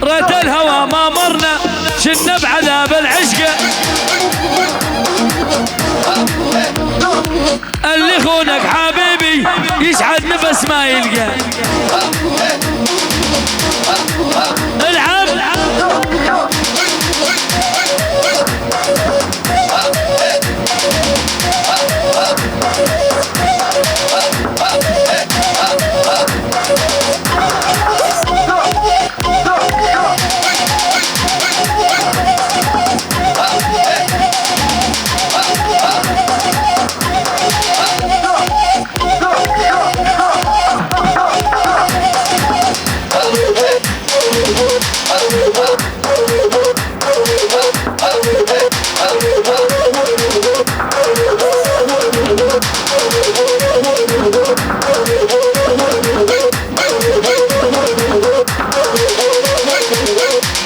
ريت الهوى ما مرنا شنا بعذاب العشق اللي يخونك حبيبي يشحد نفس ما يلقى العب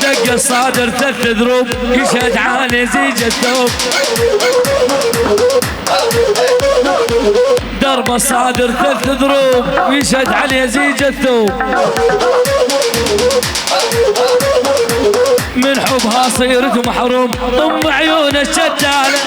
دق الصادر 3 ذروب يشهد عالي زيج الثوب درب الصادر 3 ذروب يشهد عليه زيج الثوب من حبها صيرت محروم ضم عيون الشدالة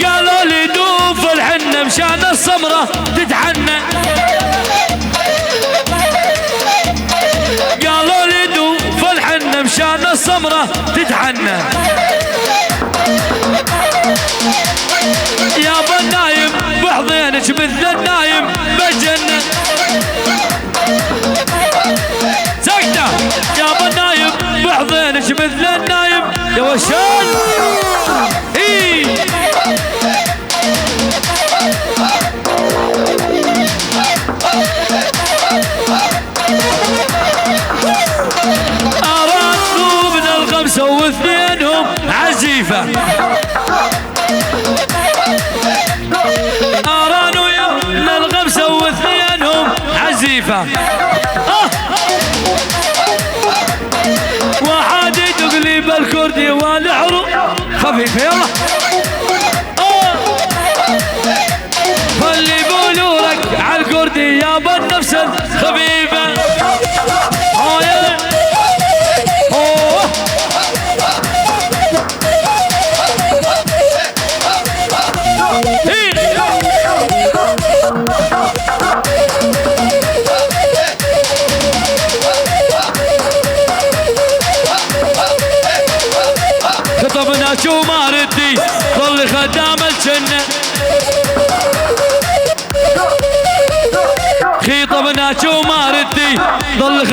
قالوا لي دوف الحنة مشان السمرة تتحنى قالوا لي دوف الحنة مشان السمرة تتحنى يا بالنايم بحضينك مثل النايم بالجنة سكتة يا بالنايم بحضينك مثل النايم يا وشان أرادوا من الخمسة واثنينهم عزيفة أرانوا من الخمسة واثنينهم عزيفة واحد يدق بالكردي والعرو خفيفة يلا فاللي يقولوا لك عالكردي يا بالنفس الخفيفة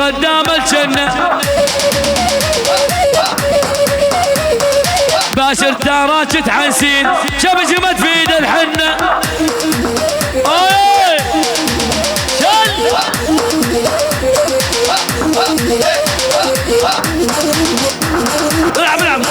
قدام الجنة باشر تاراك تحنسين شبجمت في يد الحنة شل العب العب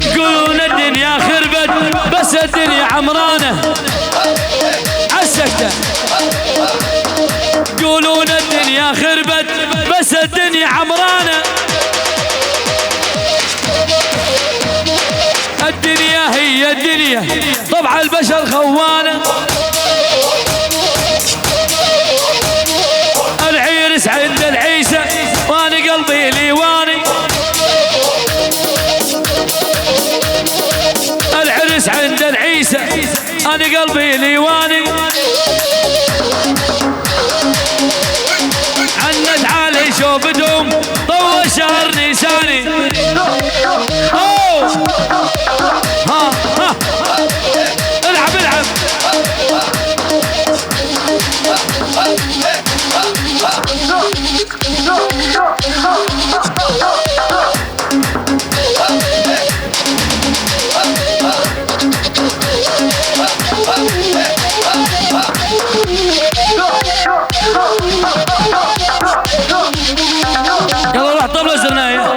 يقولون الدنيا خربت بس الدنيا عمرانة عالسكتة يقولون الدنيا خربت بس الدنيا عمرانة الدنيا هي الدنيا طبع البشر خوانة العيرس عند العيسى وانا قلبي ليواني العرس عند العيسى انا قلبي ليواني عند علي شوفتهم طول شهر نيساني اوه ها ها العب العب يلا روح طبلة زرناية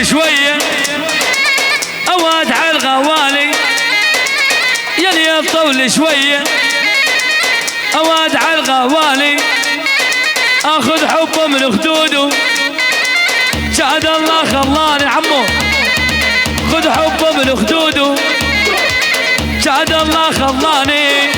شوية أواد على الغوالي يلي الطول شوية أواد على الغوالي أخذ حبه من خدوده شهد الله خلاني عمو خذ حبه من خدوده شهد الله خلاني